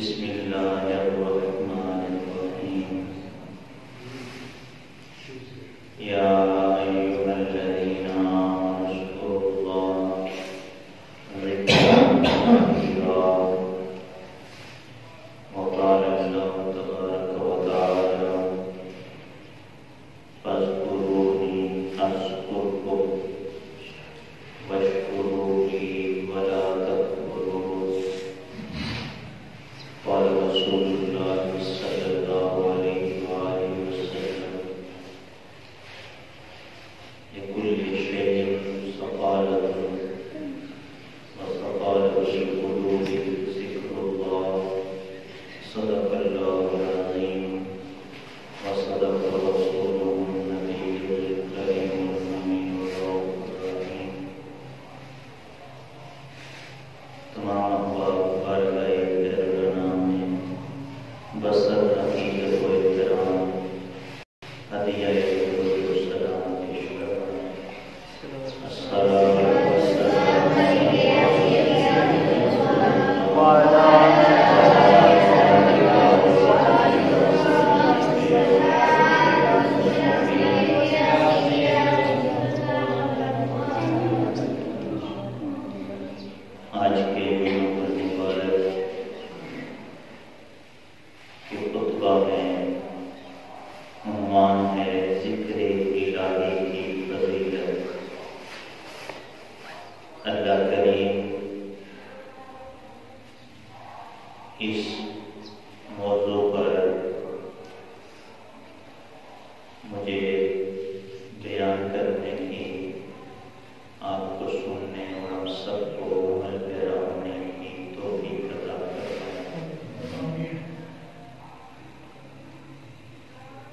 بسم اللہ الرحمن الرحیم یا ایھا الذین آمنوا اذکروا اللہ ذکرا کثیرا وقال اللہ تبارک وتعالی فاذکرونی اذکرکم واشکروا لی ولا تکفرون قال رسول اللہ صلی اللہ علیہ وآلہ وسلم لكل شيء سقالة وسقالة القلوب ذكر الله صدق الله العظيم وصدق رسوله النبي الكريم الأمين الرؤوف الرحيم تمام بارگاہ کربلا میں بسر عقیدت و احترام ہدیہ السلام پیش کرنا السلام آج کے پڑھنے والے کے خطبہ میں عنوان ہے ذکر الہی کی فضیلت۔ اللہ کریم اس موضوع پر مجھے بیان کرنے کی، آپ کو سننے اور ہم سب کو عمل پیرا ہونے کی توفیق عطا فرمائے۔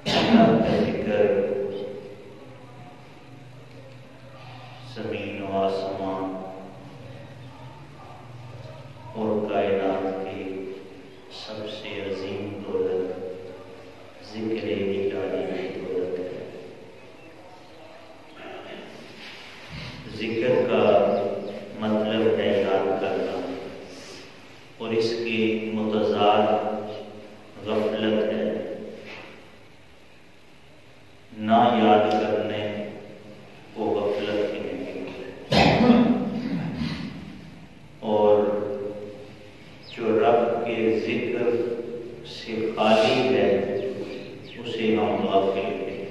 اللہ کا ذکر زمین و آسمان اور کائنات کی سب سے عظیم دولت ذکر الہی کی دولت ہے۔ ذکر کا مطلب ہے یاد کرنا، اور اس کی متضاد غفلت ہے۔ نہ یاد کرنے کو غفلت ہی نہیں ہے، اور جو رب کے ذکر سے خالی ہے اسے ہم غافل ہیں۔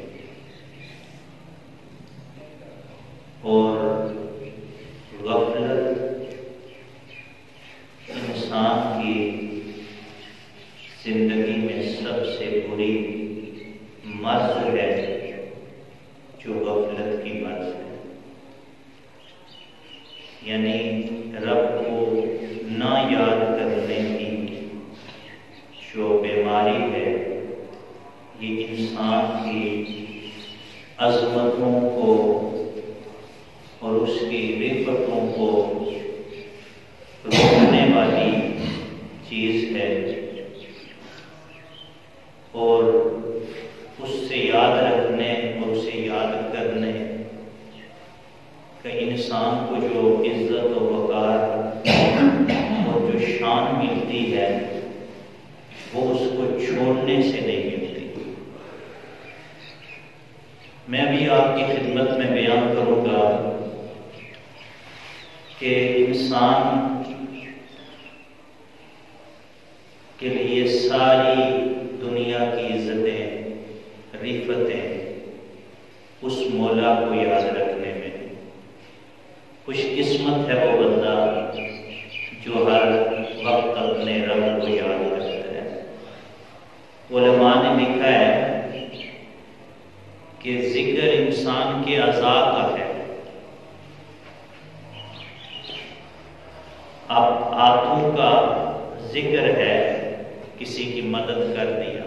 اور غفلت انسان کی زندگی میں سب سے بری مرض ہے، جو غفلت کی مرض ہے، یعنی رب کو نہ یاد کرنے کی جو بیماری ہے، یہ انسان کی عظمتوں کو اور اس کی رفتوں کو روکنے والی چیز ہے، اور اس سے یاد رکھنے اور اسے یاد کرنے کہ انسان کو جو عزت و وقار اور جو شان ملتی ہے وہ اس کو چھوڑنے سے نہیں ملتی۔ میں بھی آپ کی خدمت میں بیان کروں گا کہ انسان کے لیے ساری دنیا کی عزتیں رفتیں اس مولا کو یاد رکھنے میں خوش قسمت ہے وہ بندہ جو ہر وقت اپنے رب کو یاد رکھتا ہے۔ علماء نے لکھا ہے کہ ذکر انسان کے اعضاء کا ہے۔ اب ہاتھوں کا ذکر ہے، کسی کی مدد کر دیا،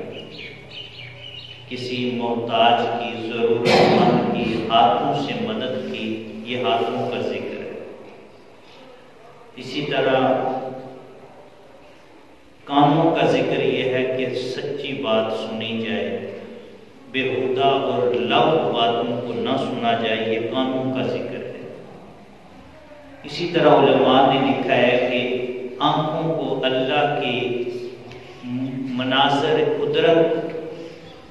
کسی محتاج کی، ضرورت مند کی ہاتھوں سے مدد کی، یہ ہاتھوں کا ذکر ہے۔ اسی طرح کانوں کا ذکر یہ ہے کہ سچی بات سنی جائے، بےہودہ اور لغو باتوں کو نہ سنا جائے، یہ کانوں کا ذکر ہے۔ اسی طرح علماء نے لکھا ہے کہ آنکھوں کو اللہ کی مناظر قدرت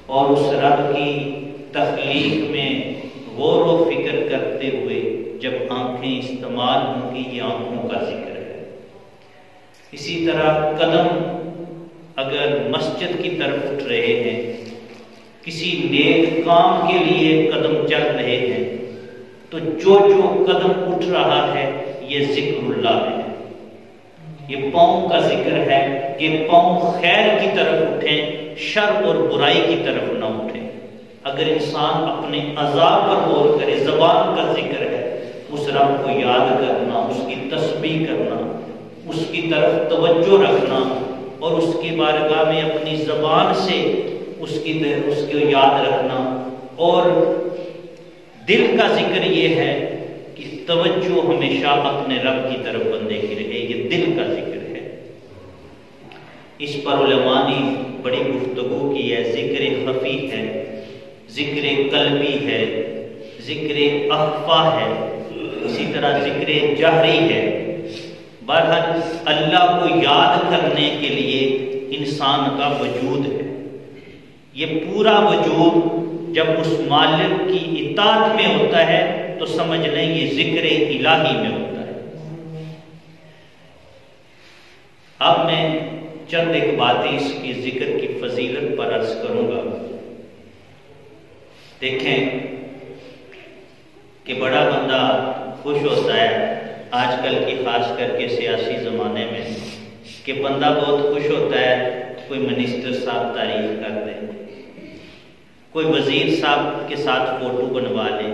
اور اس رب کی تخلیق میں غور و فکر کرتے ہوئے جب آنکھیں استعمال ہوں گی، یہ آنکھوں کا ذکر ہے۔ اسی طرح قدم اگر مسجد کی طرف اٹھ رہے ہیں، کسی نیک کام کے لیے قدم چل رہے ہیں، تو جو قدم اٹھ رہا ہے یہ ذکر اللہ ہے، یہ پاؤں کا ذکر ہے کہ پاؤں خیر کی طرف اٹھیں، شر اور برائی کی طرف نہ اٹھیں۔ اگر انسان اپنے اعضاء پر غور کرے، زبان کا ذکر ہے، اس رب کو یاد کرنا، اس کی تسبیح کرنا، اس کی طرف توجہ رکھنا اور اس کی بارگاہ میں اپنی زبان سے اس کو یاد رکھنا۔ اور دل کا ذکر یہ ہے کہ توجہ ہمیشہ اپنے رب کی طرف بندے کی رہے، یہ دل کا ذکر ہے۔ اس پر علماء نے بڑی گفتگو کی ہے۔ ذکر خفی ہے، ذکر قلبی ہے، ذکر اخفا ہے، اسی طرح ذکر جہری ہے۔ بہرحال اللہ کو یاد کرنے کے لیے انسان کا وجود ہے، یہ پورا وجود جب اس مالک کی اطاعت میں ہوتا ہے تو سمجھ لیں یہ ذکر الہی میں ہوتا ہے۔ اب میں چند ایک باتیں اس کی ذکر کی فضیلت پر عرض کروں گا۔ دیکھیں کہ بڑا بندہ خوش ہوتا ہے آج کل کی خاص کر کے سیاسی زمانے میں، کہ بندہ بہت خوش ہوتا ہے کوئی منسٹر صاحب تعریف کر دے، کوئی وزیر صاحب کے ساتھ فوٹو بنوا لے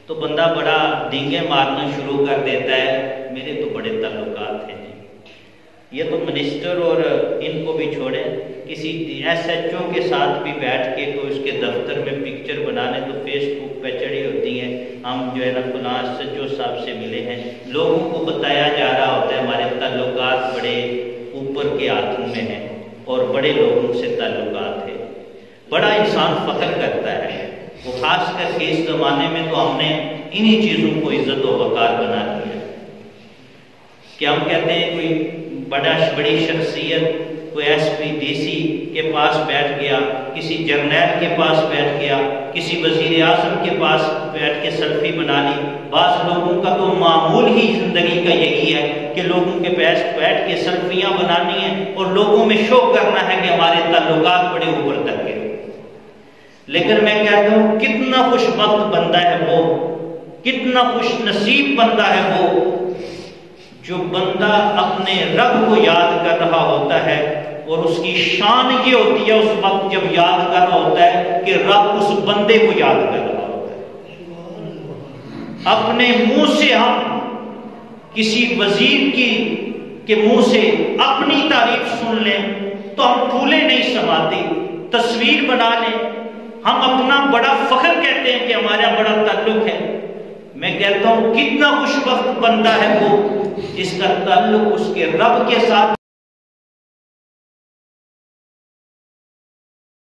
تو بندہ بڑا ڈینگے مارنا شروع کر دیتا ہے، میرے تو بڑے تعلقات ہیں۔ یہ تو منسٹر اور ان کو بھی چھوڑے، کسی ایس ایچ او کے ساتھ بھی بیٹھ کے کوئی اس کے دفتر میں پکچر بنانے تو فیس بک پہ چڑھی ہوتی ہیں، ہم جو ہے نا فلاں ایس ایچ او صاحب سے ملے ہیں، لوگوں کو بتایا جا رہا ہوتا ہے ہمارے تعلقات بڑے اوپر کے ہاتھوں میں ہیں اور بڑے لوگوں سے تعلقات ہیں۔ بڑا انسان فخر کرتا ہے، وہ خاص کر کے اس زمانے میں تو ہم نے انہی چیزوں کو عزت و وقار بنا دیا کہ ہم کہتے ہیں کوئی بڑی شخصیت کوئی ایس پی ڈی سی کے پاس بیٹھ گیا، کسی جرنیل کے پاس بیٹھ گیا، کسی وزیر اعظم کے پاس بیٹھ کے سیلفی بنا لی۔ بعض لوگوں کا تو معمول ہی زندگی کا یہی ہے کہ لوگوں کے پاس بیٹھ کے سیلفیاں بنانی ہیں اور لوگوں میں شو کرنا ہے کہ ہمارے تعلقات بڑے اوپر تک گئے۔ لیکن میں کہتا ہوں کتنا خوش بخت بندہ ہے وہ، کتنا خوش نصیب بندہ ہے وہ جو بندہ اپنے رب کو یاد کر رہا ہوتا ہے، اور اس کی شان یہ ہوتی ہے اس وقت جب یاد کر رہا ہوتا ہے کہ رب اس بندے کو یاد کر رہا ہوتا ہے۔ اپنے منہ سے ہم کسی وزیر کے منہ سے اپنی تعریف سن لیں تو ہم پھولے نہیں سماتے، تصویر بنا لیں، ہم اپنا بڑا فخر کہتے ہیں کہ ہمارا بڑا تعلق ہے۔ میں کہتا ہوں کتنا خوش بخت بندہ ہے وہ جس کا تعلق اس کے رب کے ساتھ